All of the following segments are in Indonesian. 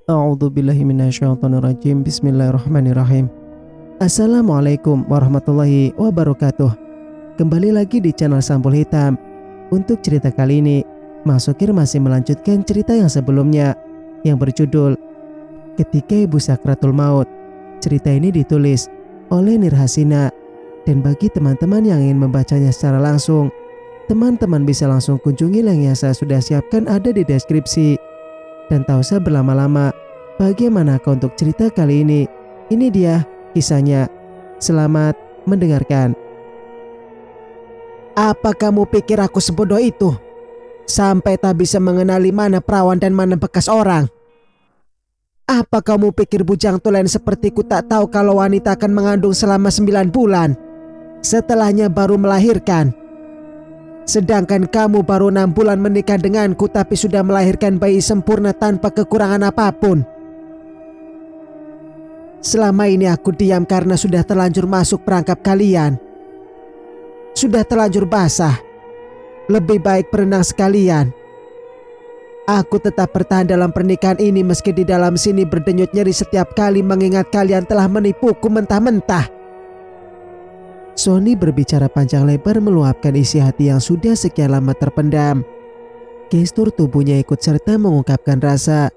A'udzubillahi minasyaitonirrajim. Bismillahirrahmanirrahim. Assalamualaikum warahmatullahi wabarakatuh. Kembali lagi di channel Sampul Hitam. Untuk cerita kali ini, Mas Sukir masih melanjutkan cerita yang sebelumnya yang berjudul Ketika Ibu Sakratul Maut. Cerita ini ditulis oleh Nirhasina, dan bagi teman-teman yang ingin membacanya secara langsung, teman-teman bisa langsung kunjungi link yang saya sudah siapkan ada di deskripsi. Dan tak usah berlama-lama, bagaimanakah untuk cerita kali ini? Ini dia kisahnya. Selamat mendengarkan. Apa kamu pikir aku sebodoh itu? Sampai tak bisa mengenali mana perawan dan mana bekas orang? Apa kamu pikir bujang tulen sepertiku tak tahu kalau wanita akan mengandung selama 9 bulan? Setelahnya baru melahirkan. Sedangkan kamu baru 6 bulan menikah denganku tapi sudah melahirkan bayi sempurna tanpa kekurangan apapun. Selama ini aku diam karena sudah terlanjur masuk perangkap kalian. Sudah terlanjur basah. Lebih baik berenang sekalian. Aku tetap bertahan dalam pernikahan ini meski di dalam sini berdenyut nyeri setiap kali mengingat kalian telah menipuku mentah-mentah. Sony berbicara panjang lebar meluapkan isi hati yang sudah sekian lama terpendam. Gestur tubuhnya ikut serta mengungkapkan rasa.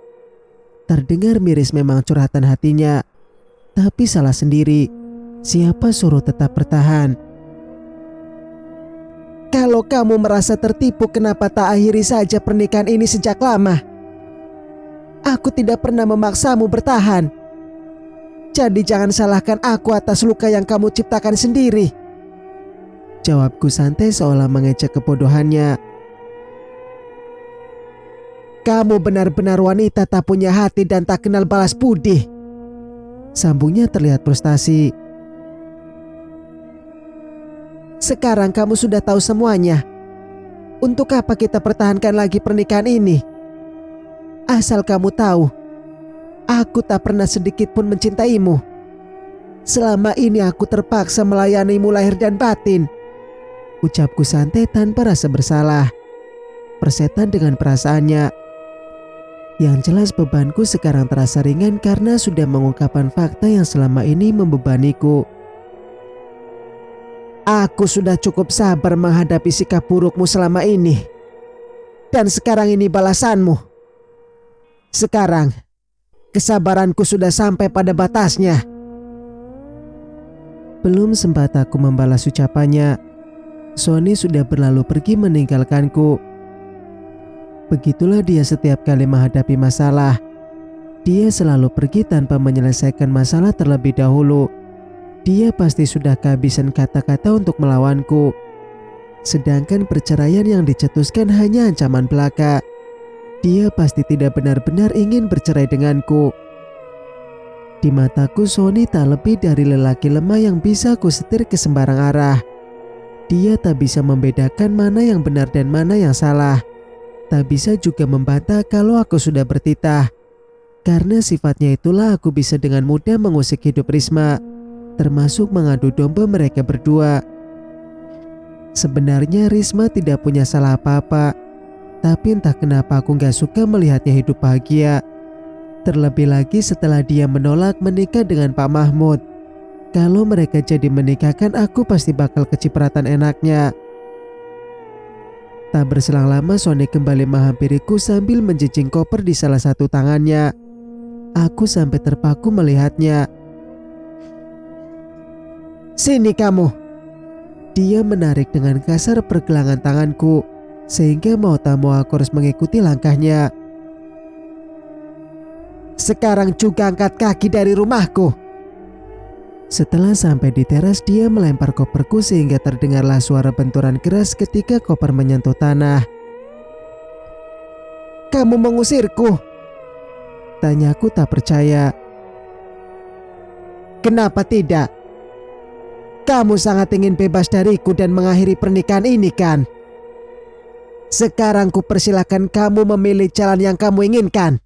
Terdengar miris memang curhatan hatinya. Tapi salah sendiri. Siapa suruh tetap bertahan? Kalau kamu merasa tertipu, kenapa tak akhiri saja pernikahan ini sejak lama? Aku tidak pernah memaksamu bertahan. Jadi jangan salahkan aku atas luka yang kamu ciptakan sendiri. Jawabku santai seolah mengejek kebodohannya. Kamu benar-benar wanita tak punya hati dan tak kenal balas budi. Sambungnya terlihat frustasi. Sekarang kamu sudah tahu semuanya. Untuk apa kita pertahankan lagi pernikahan ini? Asal kamu tahu, aku tak pernah sedikit pun mencintaimu. Selama ini aku terpaksa melayanimu lahir dan batin. Ucapku santai tanpa rasa bersalah. Persetan dengan perasaannya. Yang jelas bebanku sekarang terasa ringan karena sudah mengungkapkan fakta yang selama ini membebaniku. Aku sudah cukup sabar menghadapi sikap burukmu selama ini. Dan sekarang ini balasanmu. Sekarang, kesabaranku sudah sampai pada batasnya. Belum sempat aku membalas ucapannya, Sony sudah berlalu pergi meninggalkanku. Begitulah dia setiap kali menghadapi masalah. Dia selalu pergi tanpa menyelesaikan masalah terlebih dahulu. Dia pasti sudah kehabisan kata-kata untuk melawanku. Sedangkan perceraian yang dicetuskan hanya ancaman belaka. Dia pasti tidak benar-benar ingin bercerai denganku. Di mataku Sony tak lebih dari lelaki lemah yang bisa ku setir ke sembarang arah. Dia tak bisa membedakan mana yang benar dan mana yang salah. Tak bisa juga membantah kalau aku sudah bertitah. Karena sifatnya itulah aku bisa dengan mudah mengusik hidup Risma, termasuk mengadu domba mereka berdua. Sebenarnya Risma tidak punya salah apa-apa, tapi entah kenapa aku gak suka melihatnya hidup bahagia. Terlebih lagi setelah dia menolak menikah dengan Pak Mahmud. Kalau mereka jadi menikahkan, aku pasti bakal kecipratan enaknya. Tak berselang lama Sony kembali menghampiriku sambil menjinjing koper di salah satu tangannya. Aku sampai terpaku melihatnya. Sini kamu. Dia menarik dengan kasar pergelangan tanganku, sehingga mau tak mau aku harus mengikuti langkahnya. Sekarang juga angkat kaki dari rumahku. Setelah sampai di teras, dia melempar koperku sehingga terdengarlah suara benturan keras ketika koper menyentuh tanah. Kamu mengusirku? Tanyaku tak percaya. Kenapa tidak? Kamu sangat ingin bebas dariku dan mengakhiri pernikahan ini kan? Sekarang ku persilakan kamu memilih jalan yang kamu inginkan.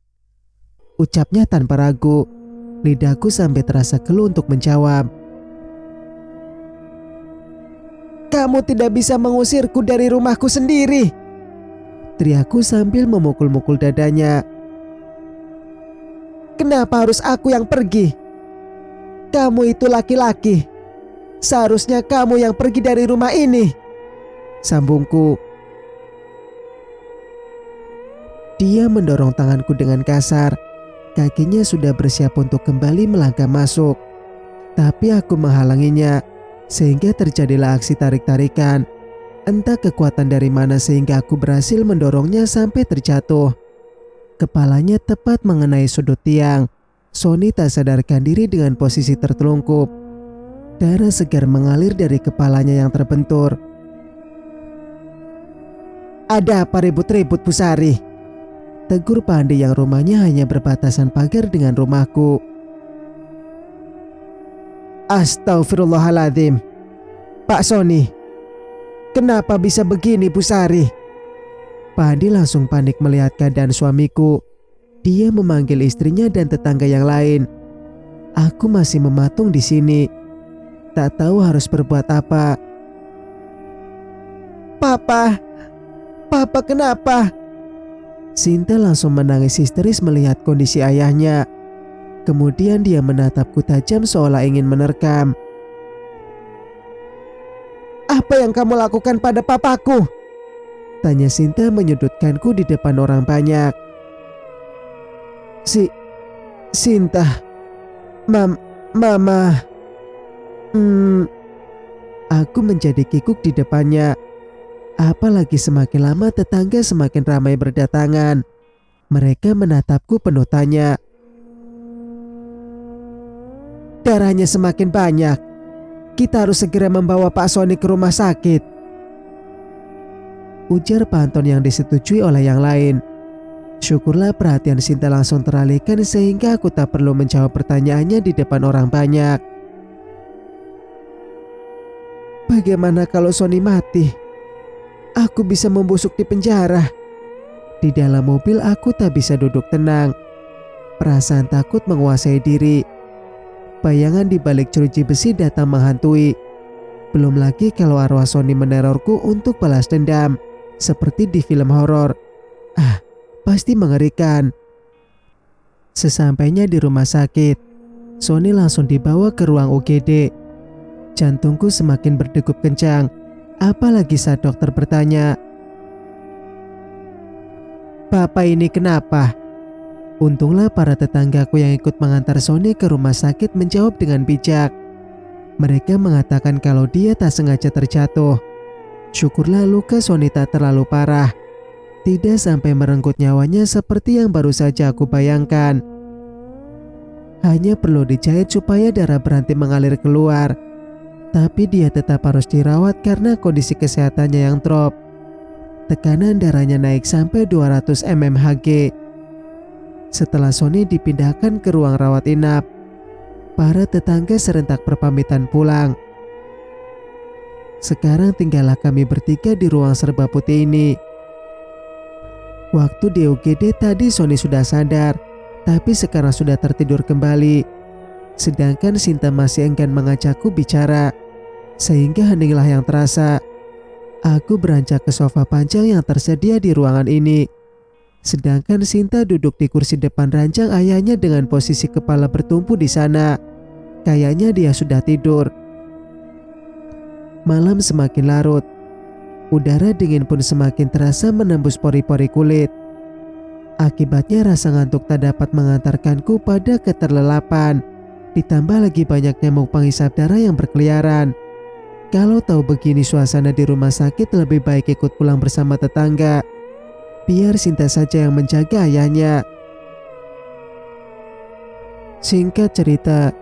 Ucapnya tanpa ragu. Lidahku sampai terasa keluh untuk menjawab. Kamu tidak bisa mengusirku dari rumahku sendiri. teriakku sambil memukul-mukul dadanya. Kenapa harus aku yang pergi? Kamu itu laki-laki. Seharusnya kamu yang pergi dari rumah ini, sambungku. Dia mendorong tanganku dengan kasar. Kakinya sudah bersiap untuk kembali melangkah masuk. Tapi aku menghalanginya, sehingga terjadilah aksi tarik-tarikan. Entah kekuatan dari mana sehingga aku berhasil mendorongnya sampai terjatuh. Kepalanya tepat mengenai sudut tiang. Sony tak sadarkan diri dengan posisi tertelungkup. Darah segar mengalir dari kepalanya yang terbentur. Ada apa ribut-ribut, Pusari? Tegur Pandi yang rumahnya hanya berbatasan pagar dengan rumahku. Astagfirullahaladzim. Pak Sony, kenapa bisa begini, Pusari? Pandi langsung panik melihat keadaan suamiku. Dia memanggil istrinya dan tetangga yang lain. Aku masih mematung di sini, tak tahu harus berbuat apa. Papa kenapa? Sinta langsung menangis histeris melihat kondisi ayahnya. Kemudian dia menatapku tajam seolah ingin menerkam. Apa yang kamu lakukan pada papaku? Tanya Sinta menyudutkanku di depan orang banyak. Sinta, Mama. Aku menjadi kikuk di depannya. Apalagi semakin lama tetangga semakin ramai berdatangan. Mereka menatapku penuh tanya. Darahnya semakin banyak. Kita harus segera membawa Pak Sony ke rumah sakit, ujar Pak Anton yang disetujui oleh yang lain. Syukurlah perhatian Sinta langsung teralihkan sehingga aku tak perlu menjawab pertanyaannya di depan orang banyak. Bagaimana kalau Sony mati? Aku bisa membusuk di penjara. Di dalam mobil aku tak bisa duduk tenang. Perasaan takut menguasai diri. Bayangan di balik jeruji besi datang menghantui. Belum lagi kalau arwah Sony menerorku untuk balas dendam, seperti di film horor. Pasti mengerikan. Sesampainya di rumah sakit, Sony langsung dibawa ke ruang UGD. Jantungku semakin berdegup kencang. Apalagi saat dokter bertanya, "Bapak ini kenapa?" Untunglah para tetanggaku yang ikut mengantar Sony ke rumah sakit menjawab dengan bijak. Mereka mengatakan kalau dia tak sengaja terjatuh. Syukurlah luka Sony tak terlalu parah. Tidak sampai merenggut nyawanya seperti yang baru saja aku bayangkan. Hanya perlu dijahit supaya darah berhenti mengalir keluar. Tapi dia tetap harus dirawat karena kondisi kesehatannya yang drop. Tekanan darahnya naik sampai 200 mmHg. Setelah Sony dipindahkan ke ruang rawat inap, para tetangga serentak berpamitan pulang. Sekarang tinggallah kami bertiga di ruang serba putih ini. Waktu di UGD tadi Sony sudah sadar, tapi sekarang sudah tertidur kembali. Sedangkan Sinta masih enggan mengajakku bicara. Sehingga heninglah yang terasa. Aku beranjak ke sofa panjang yang tersedia di ruangan ini. Sedangkan Sinta duduk di kursi depan ranjang ayahnya dengan posisi kepala bertumpu di sana. Kayaknya dia sudah tidur. Malam semakin larut. Udara dingin pun semakin terasa menembus pori-pori kulit. Akibatnya rasa ngantuk tak dapat mengantarkanku pada keterlelapan. Ditambah lagi banyak nyamuk penghisap darah yang berkeliaran. Kalau tahu begini suasana di rumah sakit, lebih baik ikut pulang bersama tetangga. Biar Sinta saja yang menjaga ayahnya. Singkat cerita,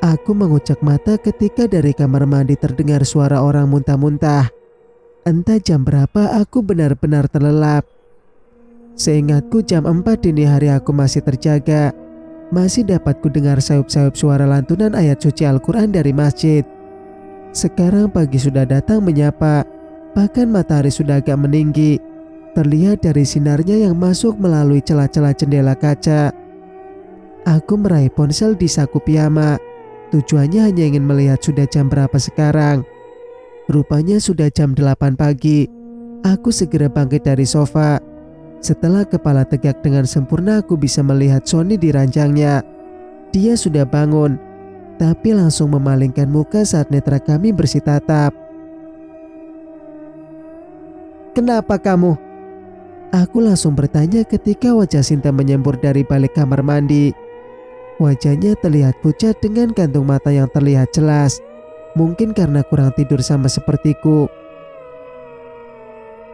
aku mengucak mata ketika dari kamar mandi terdengar suara orang muntah-muntah. Entah jam berapa aku benar-benar terlelap. Seingatku jam 4 dini hari aku masih terjaga. Masih dapat ku dengar sayup-sayup suara lantunan ayat suci Al-Quran dari masjid. Sekarang pagi sudah datang menyapa. Bahkan matahari sudah agak meninggi. Terlihat dari sinarnya yang masuk melalui celah-celah jendela kaca. Aku meraih ponsel di saku piyama. Tujuannya hanya ingin melihat sudah jam berapa sekarang. Rupanya sudah jam 8 pagi. Aku segera bangkit dari sofa. Setelah kepala tegak dengan sempurna, aku bisa melihat Sony di ranjangnya. Dia sudah bangun, tapi langsung memalingkan muka saat netra kami bersitatap. Kenapa kamu? Aku langsung bertanya ketika wajah Sinta menyembur dari balik kamar mandi. Wajahnya terlihat pucat dengan kantung mata yang terlihat jelas. Mungkin karena kurang tidur sama sepertiku.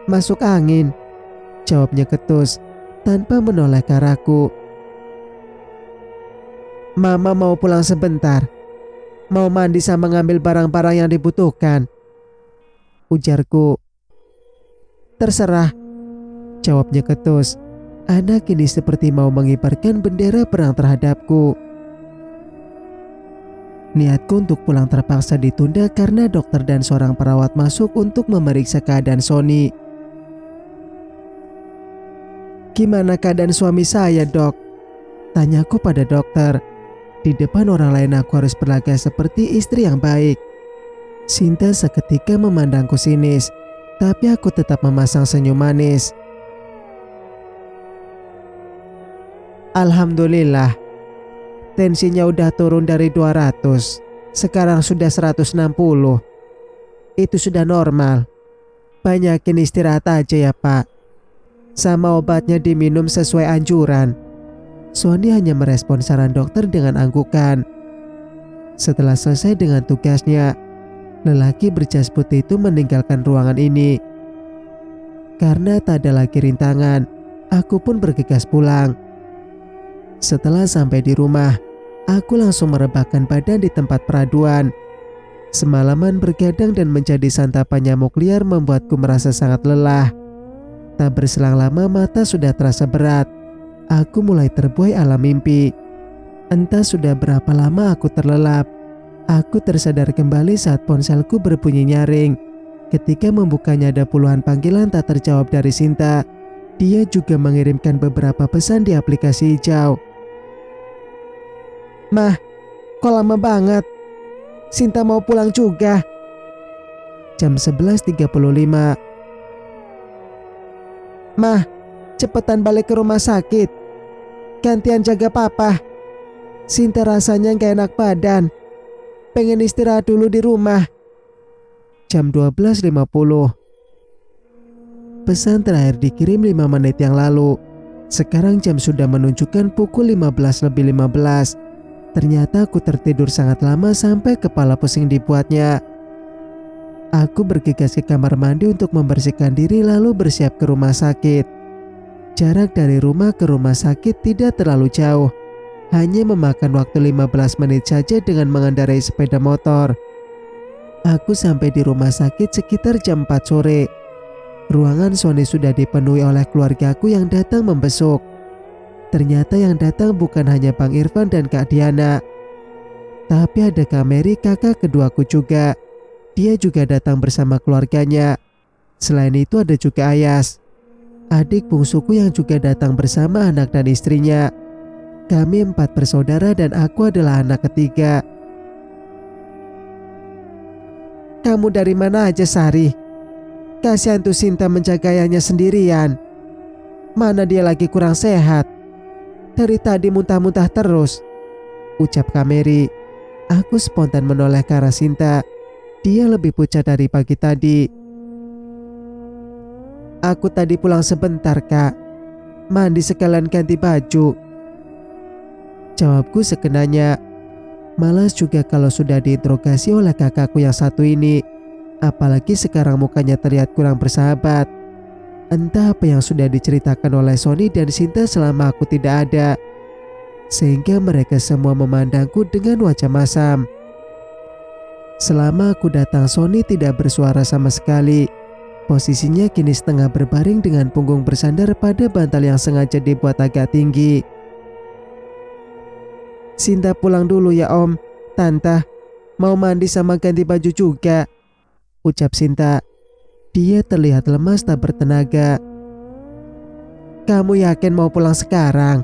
Masuk angin, jawabnya ketus tanpa menoleh ke arahku. Mama mau pulang sebentar. Mau mandi sama ngambil barang-barang yang dibutuhkan, ujarku. Terserah, jawabnya ketus. Anak ini seperti mau mengibarkan bendera perang terhadapku. Niatku untuk pulang terpaksa ditunda karena dokter dan seorang perawat masuk untuk memeriksa keadaan Sony. Gimana keadaan suami saya, Dok? Tanyaku pada dokter. Di depan orang lain aku harus berlagak seperti istri yang baik. Sinta seketika memandangku sinis, tapi aku tetap memasang senyum manis. Alhamdulillah, tensinya udah turun dari 200, sekarang sudah 160. Itu sudah normal. Banyakin istirahat aja ya Pak. Sama obatnya diminum sesuai anjuran. Sony hanya merespon saran dokter dengan anggukan. Setelah selesai dengan tugasnya, lelaki berjas putih itu meninggalkan ruangan ini. Karena tak ada lagi rintangan, aku pun bergegas pulang. Setelah sampai di rumah, aku langsung merebahkan badan di tempat peraduan. Semalaman bergadang dan menjadi santapan nyamuk liar membuatku merasa sangat lelah. Tak berselang lama mata sudah terasa berat. Aku mulai terbuai alam mimpi. Entah sudah berapa lama aku terlelap. Aku tersadar kembali saat ponselku berbunyi nyaring. Ketika membukanya ada puluhan panggilan tak terjawab dari Sinta. Dia juga mengirimkan beberapa pesan di aplikasi hijau. Mah, kok lama banget? Sinta mau pulang juga. Jam 11.35. Mah, cepetan balik ke rumah sakit. Gantian jaga papa. Sinta rasanya gak enak badan. Pengen istirahat dulu di rumah. Jam 12.50. Pesan terakhir dikirim 5 menit yang lalu. Sekarang jam sudah menunjukkan pukul 15.15. Ternyata aku tertidur sangat lama sampai kepala pusing dibuatnya. Aku bergegas ke kamar mandi untuk membersihkan diri lalu bersiap ke rumah sakit. Jarak dari rumah ke rumah sakit tidak terlalu jauh. Hanya memakan waktu 15 menit saja dengan mengendarai sepeda motor. Aku sampai di rumah sakit sekitar jam 4 sore. Ruangan Sony sudah dipenuhi oleh keluargaku yang datang membesuk. Ternyata yang datang bukan hanya Bang Irfan dan Kak Diana, tapi ada Kak Mary, kakak keduaku juga. Dia juga datang bersama keluarganya. Selain itu ada juga Ayas, adik bungsuku yang juga datang bersama anak dan istrinya. Kami 4 bersaudara dan aku adalah anak ketiga. Kamu dari mana aja, Sari? Kasihan tuh Sinta menjaga ayahnya sendirian. Mana dia lagi kurang sehat. Dari tadi muntah-muntah terus, ucap Kak Mary. Aku spontan menoleh ke arah Sinta. Dia lebih pucat dari pagi tadi. Aku tadi pulang sebentar, Kak. Mandi sekalian ganti baju, jawabku sekenanya. Malas juga kalau sudah diinterogasi oleh kakakku yang satu ini. Apalagi sekarang mukanya terlihat kurang bersahabat. Entah apa yang sudah diceritakan oleh Sony dan Sinta selama aku tidak ada, sehingga mereka semua memandangku dengan wajah masam. Selama aku datang, Sony tidak bersuara sama sekali. Posisinya kini setengah berbaring dengan punggung bersandar pada bantal yang sengaja dibuat agak tinggi. Sinta pulang dulu ya Om. Tante mau mandi sama ganti baju juga, ucap Sinta. Dia terlihat lemas tak bertenaga. Kamu yakin mau pulang sekarang?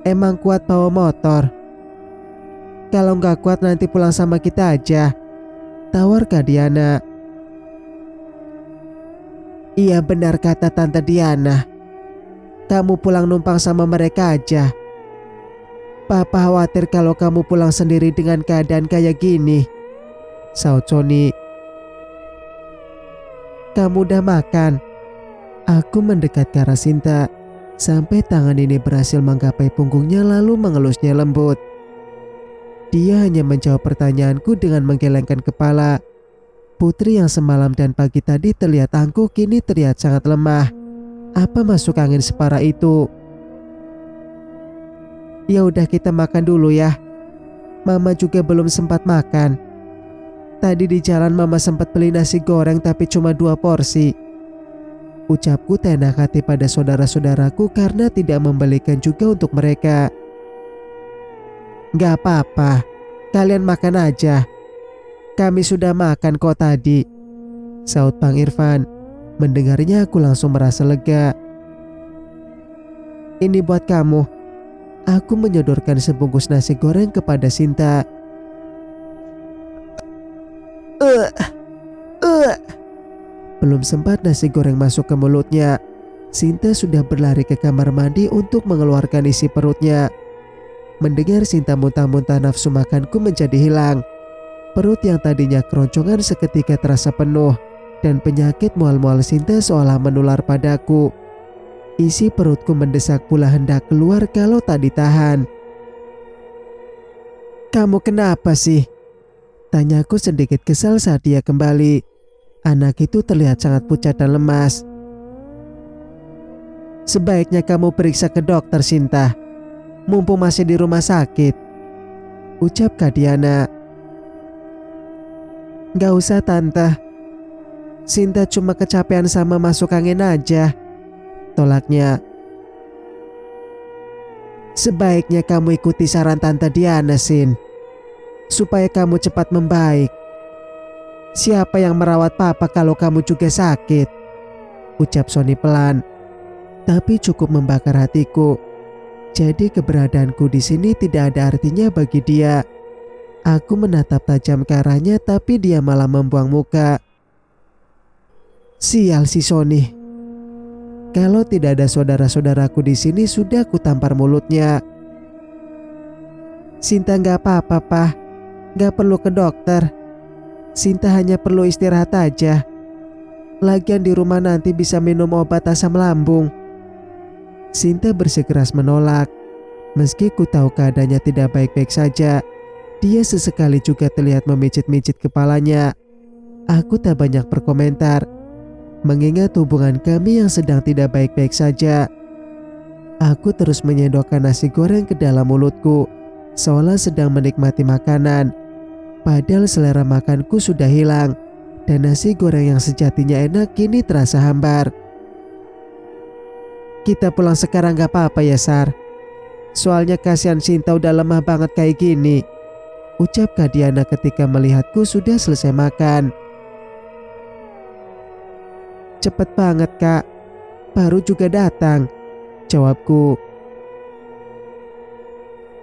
Emang kuat bawa motor? Kalau nggak kuat nanti pulang sama kita aja, tawar Kak Diana. Iya benar kata Tante Diana. Kamu pulang numpang sama mereka aja. Papa khawatir kalau kamu pulang sendiri dengan keadaan kayak gini, saut Sony. Kamu udah makan? Aku mendekat ke arah Sinta sampai tangan ini berhasil menggapai punggungnya lalu mengelusnya lembut. Dia hanya menjawab pertanyaanku dengan menggelengkan kepala. Putri yang semalam dan pagi tadi terlihat angkuh kini terlihat sangat lemah. Apa masuk angin separah itu? Ya udah kita makan dulu ya. Mama juga belum sempat makan. Tadi di jalan Mama sempat beli nasi goreng tapi cuma 2 porsi. Ucapku tak enak hati pada saudara-saudaraku karena tidak membelikan juga untuk mereka. Gak apa-apa, kalian makan aja. Kami sudah makan kok tadi, saut Bang Irfan. Mendengarnya aku langsung merasa lega. Ini buat kamu. Aku menyodorkan sebungkus nasi goreng kepada Sinta. Belum sempat nasi goreng masuk ke mulutnya, Sinta sudah berlari ke kamar mandi untuk mengeluarkan isi perutnya. Mendengar Sinta muntah-muntah, nafsu makanku menjadi hilang. Perut yang tadinya keroncongan seketika terasa penuh dan penyakit mual-mual Sinta seolah menular padaku. Isi perutku mendesak pula hendak keluar kalau tak ditahan. Kamu kenapa sih? Tanyaku sedikit kesal saat dia kembali. Anak itu terlihat sangat pucat dan lemas. Sebaiknya kamu periksa ke dokter, Sinta. Mumpung masih di rumah sakit, ucap Kak Diana. Gak usah tante. Sinta cuma kecapean sama masuk angin aja, tolaknya. Sebaiknya kamu ikuti saran tante Diana, Sin, supaya kamu cepat membaik. Siapa yang merawat papa kalau kamu juga sakit? Ucap Sony pelan, tapi cukup membakar hatiku. Jadi keberadaanku di sini tidak ada artinya bagi dia. Aku menatap tajam ke arahnya tapi dia malah membuang muka. Sial si Sony. Kalau tidak ada saudara-saudaraku di sini sudah kutampar mulutnya. Sinta gak apa-apa, Pak. Gak perlu ke dokter. Sinta hanya perlu istirahat aja. Lagian di rumah nanti bisa minum obat asam lambung. Sinta bersikeras menolak. Meski ku tahu keadaannya tidak baik-baik saja, dia sesekali juga terlihat memijit-mijit kepalanya. Aku tak banyak berkomentar, mengingat hubungan kami yang sedang tidak baik-baik saja. Aku terus menyendokkan nasi goreng ke dalam mulutku, seolah sedang menikmati makanan. Padahal selera makanku sudah hilang, dan nasi goreng yang sejatinya enak kini terasa hambar. Kita pulang sekarang gak apa-apa ya, Sar. Soalnya kasihan Sinta udah lemah banget kayak gini, ucap Kak Diana ketika melihatku sudah selesai makan. Cepet banget, Kak. Baru juga datang, jawabku.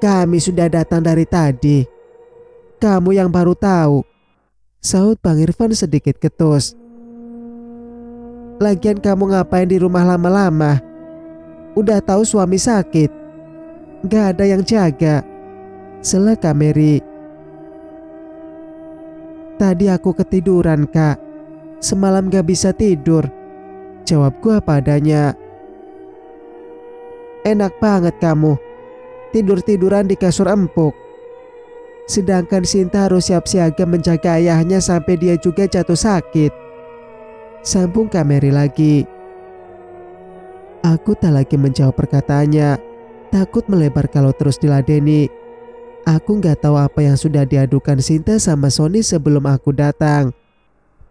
Kami sudah datang dari tadi. Kamu yang baru tahu, saut Bang Irfan sedikit ketus. Lagian kamu ngapain di rumah lama-lama? Udah tahu suami sakit, gak ada yang jaga, sela Kak Mary. Tadi aku ketiduran, Kak. Semalam gak bisa tidur, jawabku apa adanya. Enak banget kamu, tidur-tiduran di kasur empuk. Sedangkan Sinta harus siap siaga menjaga ayahnya sampai dia juga jatuh sakit, sambung Kak Mary lagi. Aku tak lagi menjawab perkataannya, takut melebar kalau terus diladeni. Aku gak tahu apa yang sudah diadukan Sinta sama Sony sebelum aku datang.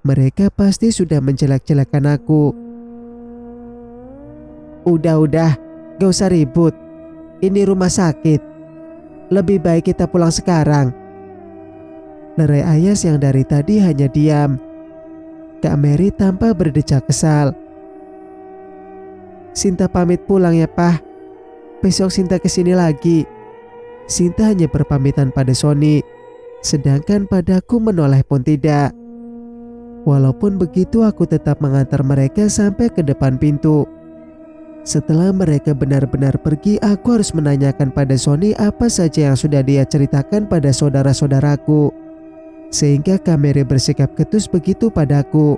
Mereka pasti sudah menjelek-jelekan aku. Udah, gak usah ribut. Ini rumah sakit. Lebih baik kita pulang sekarang. Lerai Ayas yang dari tadi hanya diam. Kak Mary tampak berdecak kesal. Sinta pamit pulang ya, Pak. Besok Sinta kesini lagi. Sinta hanya berpamitan pada Sony, sedangkan padaku menoleh pun tidak. Walaupun begitu aku tetap mengantar mereka sampai ke depan pintu. Setelah mereka benar-benar pergi, aku harus menanyakan pada Sony apa saja yang sudah dia ceritakan pada saudara-saudaraku. Sehingga Kameri bersikap ketus begitu padaku.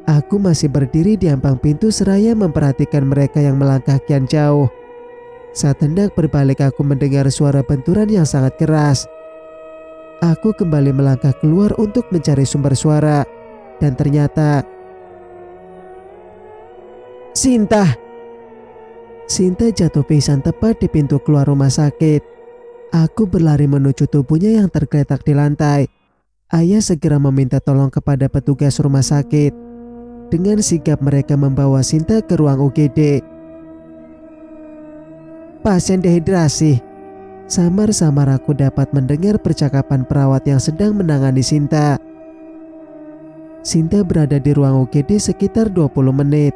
Aku masih berdiri di ambang pintu seraya memperhatikan mereka yang melangkah kian jauh. Saat hendak berbalik, aku mendengar suara benturan yang sangat keras. Aku kembali melangkah keluar untuk mencari sumber suara. Dan ternyata Sinta jatuh pingsan tepat di pintu keluar rumah sakit. Aku berlari menuju tubuhnya yang tergeletak di lantai. Ayah segera meminta tolong kepada petugas rumah sakit. Dengan sigap mereka membawa Sinta ke ruang UGD. Pasien dehidrasi. Samar-samar aku dapat mendengar percakapan perawat yang sedang menangani Sinta. Sinta berada di ruang UGD sekitar 20 menit.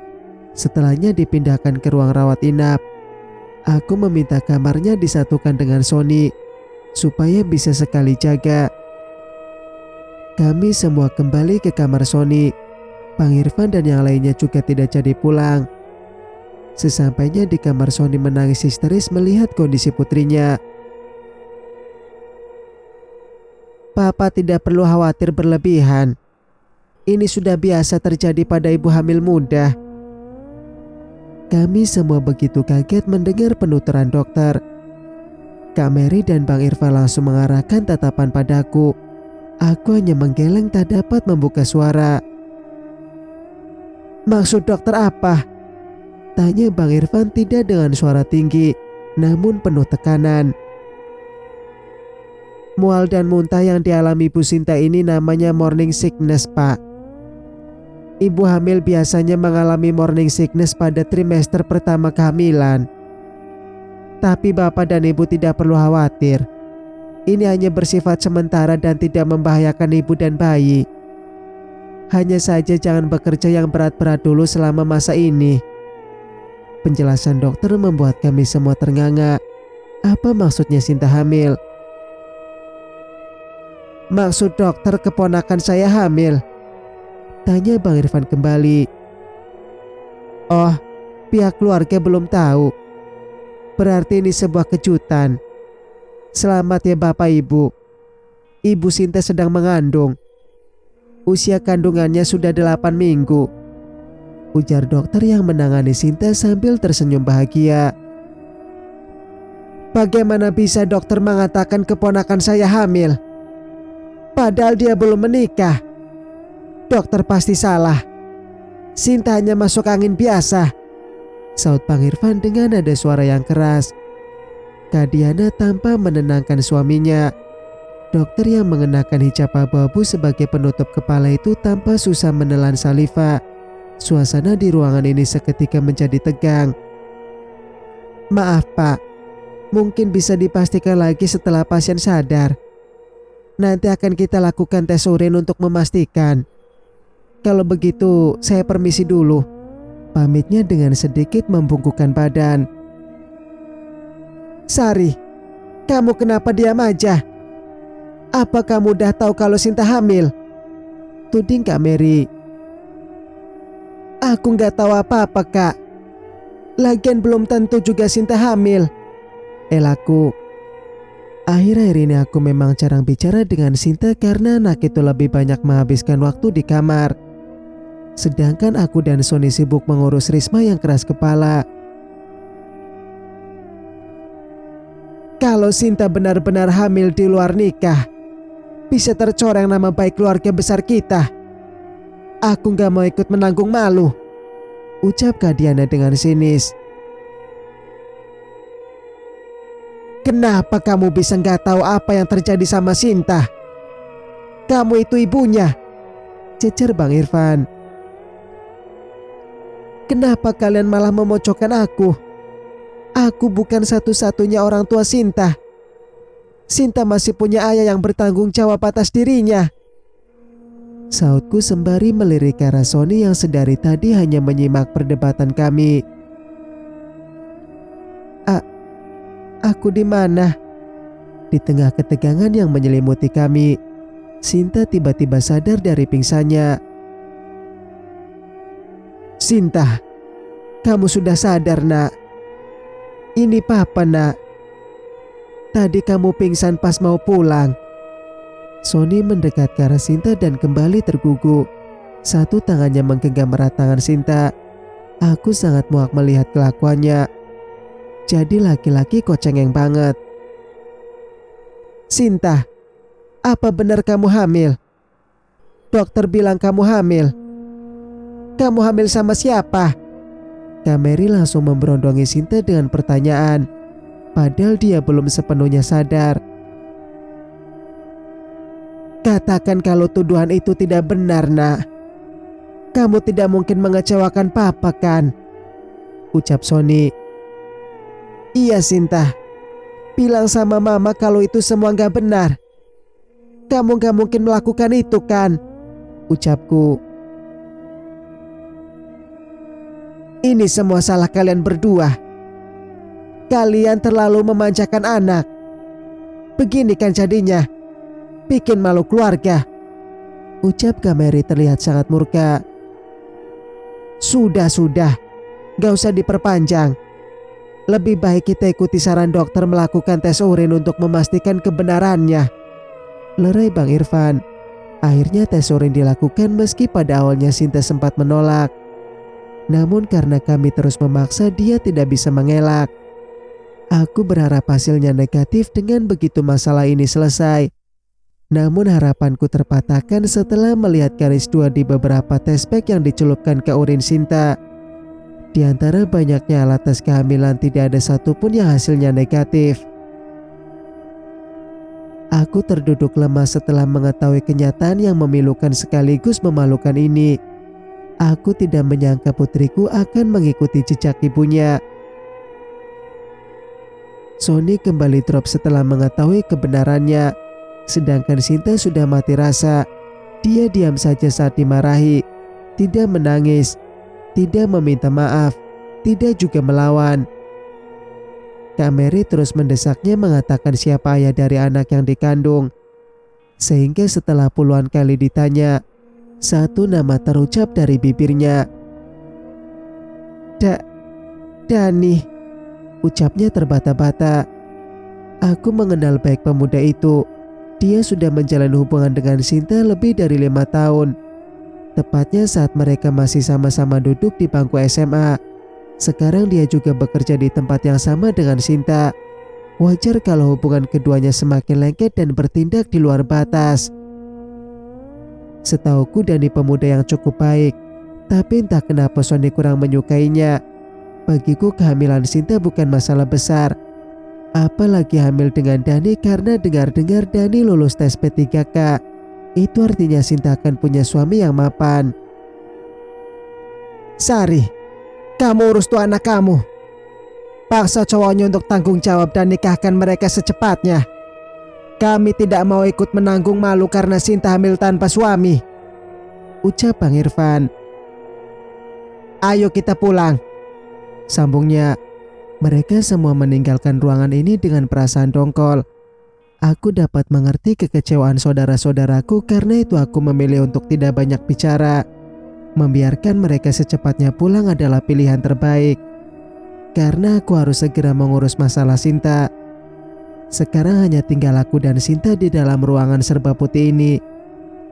Setelahnya dipindahkan ke ruang rawat inap. Aku meminta kamarnya disatukan dengan Sony supaya bisa sekali jaga. Kami semua kembali ke kamar Sony. Bang Irfan dan yang lainnya juga tidak jadi pulang. Sesampainya di kamar, Sony menangis histeris melihat kondisi putrinya. Papa tidak perlu khawatir berlebihan. Ini sudah biasa terjadi pada ibu hamil muda. Kami semua begitu kaget mendengar penuturan dokter. Kak Mary dan Bang Irfan langsung mengarahkan tatapan padaku. Aku hanya menggeleng tak dapat membuka suara. Maksud dokter apa? Tanya Bang Irfan tidak dengan suara tinggi, namun penuh tekanan. Mual dan muntah yang dialami Bu Sinta ini namanya morning sickness, Pak. Ibu hamil biasanya mengalami morning sickness pada trimester pertama kehamilan. Tapi Bapak dan Ibu tidak perlu khawatir. Ini hanya bersifat sementara dan tidak membahayakan ibu dan bayi. Hanya saja jangan bekerja yang berat-berat dulu selama masa ini. Penjelasan dokter membuat kami semua ternganga. Apa maksudnya Sinta hamil? Maksud dokter keponakan saya hamil? Tanya Bang Irfan kembali. Oh, pihak keluarga belum tahu. Berarti ini sebuah kejutan. Selamat ya Bapak Ibu. Ibu Sinta sedang mengandung. Usia kandungannya sudah 8 minggu. Ujar dokter yang menangani Sinta sambil tersenyum bahagia. Bagaimana bisa dokter mengatakan keponakan saya hamil? Padahal dia belum menikah. Dokter pasti salah. Sinta hanya masuk angin biasa. Saut Bang Irfan dengan nada suara yang keras. Kak Diana tanpa menenangkan suaminya. Dokter yang mengenakan hijab abu-abu sebagai penutup kepala itu tanpa susah menelan saliva. Suasana di ruangan ini seketika menjadi tegang. Maaf Pak, mungkin bisa dipastikan lagi setelah pasien sadar. Nanti akan kita lakukan tes urin untuk memastikan. Kalau begitu saya permisi dulu. Pamitnya dengan sedikit membungkukkan badan. Sari, kamu kenapa diam aja? Apa kamu udah tahu kalau Sinta hamil? Tuding Kak Mary. Aku nggak tahu apa-apa Kak. Lagian belum tentu juga Sinta hamil. Elaku. Akhir-akhir ini aku memang jarang bicara dengan Sinta karena anak itu lebih banyak menghabiskan waktu di kamar. Sedangkan aku dan Sony sibuk mengurus Risma yang keras kepala. Kalau Sinta benar-benar hamil di luar nikah, bisa tercoreng nama baik keluarga besar kita. Aku gak mau ikut menanggung malu, ucap Kak Diana dengan sinis. Kenapa kamu bisa gak tahu apa yang terjadi sama Sinta? Kamu itu ibunya, cecer Bang Irfan. Kenapa kalian malah memojokkan aku? Aku bukan satu-satunya orang tua Sinta. Sinta masih punya ayah yang bertanggung jawab atas dirinya. Sautku sembari melirik ke arah Sony yang sedari tadi hanya menyimak perdebatan kami. Aku di mana? Di tengah ketegangan yang menyelimuti kami, Sinta tiba-tiba sadar dari pingsannya. Sinta, Kamu sudah sadar, nak? Ini papa, nak. Tadi kamu pingsan pas mau pulang. Sony mendekat ke arah Sinta dan kembali terguguk. Satu tangannya menggenggam erat tangan Sinta. Aku sangat muak melihat kelakuannya. Jadi laki-laki kocengeng banget. Sinta, apa benar kamu hamil? Dokter bilang kamu hamil. Kamu hamil sama siapa? Kak Mary langsung memberondongi Sinta dengan pertanyaan. Padahal dia belum sepenuhnya sadar. Katakan kalau tuduhan itu tidak benar, nak. Kamu tidak mungkin mengecewakan papa, kan? Ucap Sony. Iya, Sinta. Bilang sama mama kalau itu semua gak benar. Kamu gak mungkin melakukan itu, kan? Ucapku. Ini semua salah kalian berdua. Kalian terlalu memanjakan anak. Begini kan jadinya. Bikin malu keluarga. Ucap Kak Mary terlihat sangat murka. Sudah. Gak usah diperpanjang. Lebih baik kita ikuti saran dokter melakukan tes urin untuk memastikan kebenarannya. Lerai Bang Irfan. Akhirnya tes urin dilakukan meski pada awalnya Sinta sempat menolak. Namun karena kami terus memaksa, dia tidak bisa mengelak. Aku berharap hasilnya negatif, dengan begitu masalah ini selesai. Namun harapanku terpatahkan setelah melihat garis 2 di beberapa tespek yang dicelupkan ke urin Sinta. Di antara banyaknya alat tes kehamilan, tidak ada satupun yang hasilnya negatif. Aku terduduk lemas setelah mengetahui kenyataan yang memilukan sekaligus memalukan ini. Aku tidak menyangka putriku akan mengikuti jejak ibunya. Sony kembali drop setelah mengetahui kebenarannya. Sedangkan Sinta sudah mati rasa. Dia diam saja saat dimarahi. Tidak menangis. Tidak meminta maaf. Tidak juga melawan. Kak Mary terus mendesaknya mengatakan siapa ayah dari anak yang dikandung. Sehingga setelah puluhan kali ditanya, satu nama terucap dari bibirnya. Dani. Ucapnya terbata-bata. Aku mengenal baik pemuda itu. Dia sudah menjalin hubungan dengan Sinta lebih dari 5 tahun. Tepatnya saat mereka masih sama-sama duduk di bangku SMA. Sekarang dia juga bekerja di tempat yang sama dengan Sinta. Wajar kalau hubungan keduanya semakin lengket dan bertindak di luar batas. Setauku Dani pemuda yang cukup baik. Tapi entah kenapa Sony kurang menyukainya. Bagiku kehamilan Sinta bukan masalah besar. Apalagi hamil dengan Dani, karena dengar-dengar Dani lulus tes P3K. Itu artinya Sinta akan punya suami yang mapan. Sari, kamu urus tuh anak kamu. Paksa cowoknya untuk tanggung jawab dan nikahkan mereka secepatnya. Kami tidak mau ikut menanggung malu karena Sinta hamil tanpa suami. Ucap Bang Irfan. Ayo kita pulang, sambungnya. Mereka semua meninggalkan ruangan ini dengan perasaan dongkol. Aku dapat mengerti kekecewaan saudara-saudaraku, karena itu aku memilih untuk tidak banyak bicara. Membiarkan mereka secepatnya pulang adalah pilihan terbaik. Karena aku harus segera mengurus masalah Sinta. Sekarang hanya tinggal aku dan Sinta di dalam ruangan serba putih ini.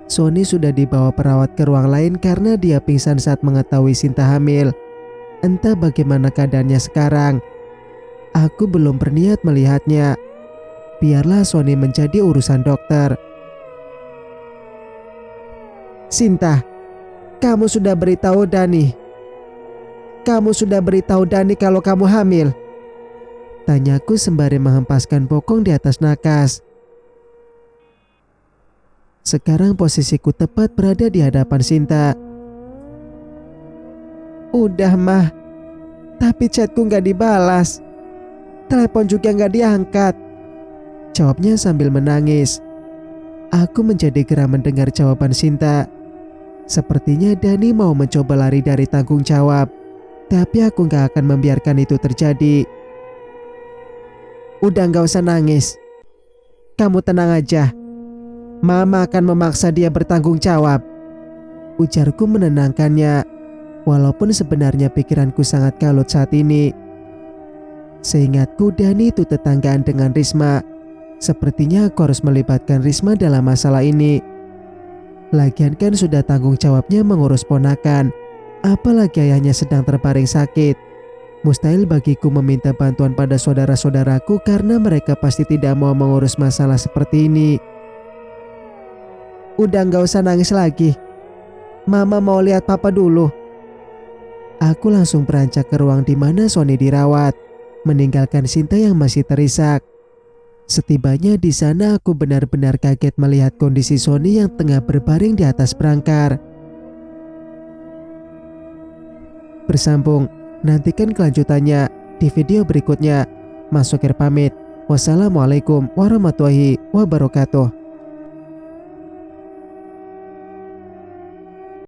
Sony sudah dibawa perawat ke ruang lain karena dia pingsan saat mengetahui Sinta hamil. Entah bagaimana keadaannya sekarang. Aku belum berniat melihatnya. Biarlah Sony menjadi urusan dokter. Sinta, kamu sudah beritahu Dani. Kamu sudah beritahu Dani kalau kamu hamil? Tanyaku sembari menghempaskan bokong di atas nakas. Sekarang posisiku tepat berada di hadapan Sinta. Udah mah, tapi chatku gak dibalas. Telepon juga gak diangkat. Jawabnya sambil menangis. Aku menjadi geram mendengar jawaban Sinta. Sepertinya Dani mau mencoba lari dari tanggung jawab. Tapi aku gak akan membiarkan itu terjadi. Udah gak usah nangis. Kamu tenang aja. Mama akan memaksa dia bertanggung jawab. Ujarku menenangkannya. walaupun sebenarnya pikiranku sangat kalut saat ini. Seingatku Dani itu tetanggaan dengan Risma. Sepertinya aku harus melibatkan Risma dalam masalah ini. Lagian kan sudah tanggung jawabnya mengurus ponakan, apalagi ayahnya sedang terbaring sakit. Mustahil bagiku meminta bantuan pada saudara-saudaraku karena mereka pasti tidak mau mengurus masalah seperti ini. Udah gak usah nangis lagi. Mama mau lihat papa dulu. Aku langsung beranjak ke ruang di mana Sony dirawat, meninggalkan Sinta yang masih terisak. Setibanya di sana aku benar-benar kaget melihat kondisi Sony yang tengah berbaring di atas brangkar. Bersambung, nantikan kelanjutannya di video berikutnya. Mas Sukir pamit. Wassalamualaikum warahmatullahi wabarakatuh.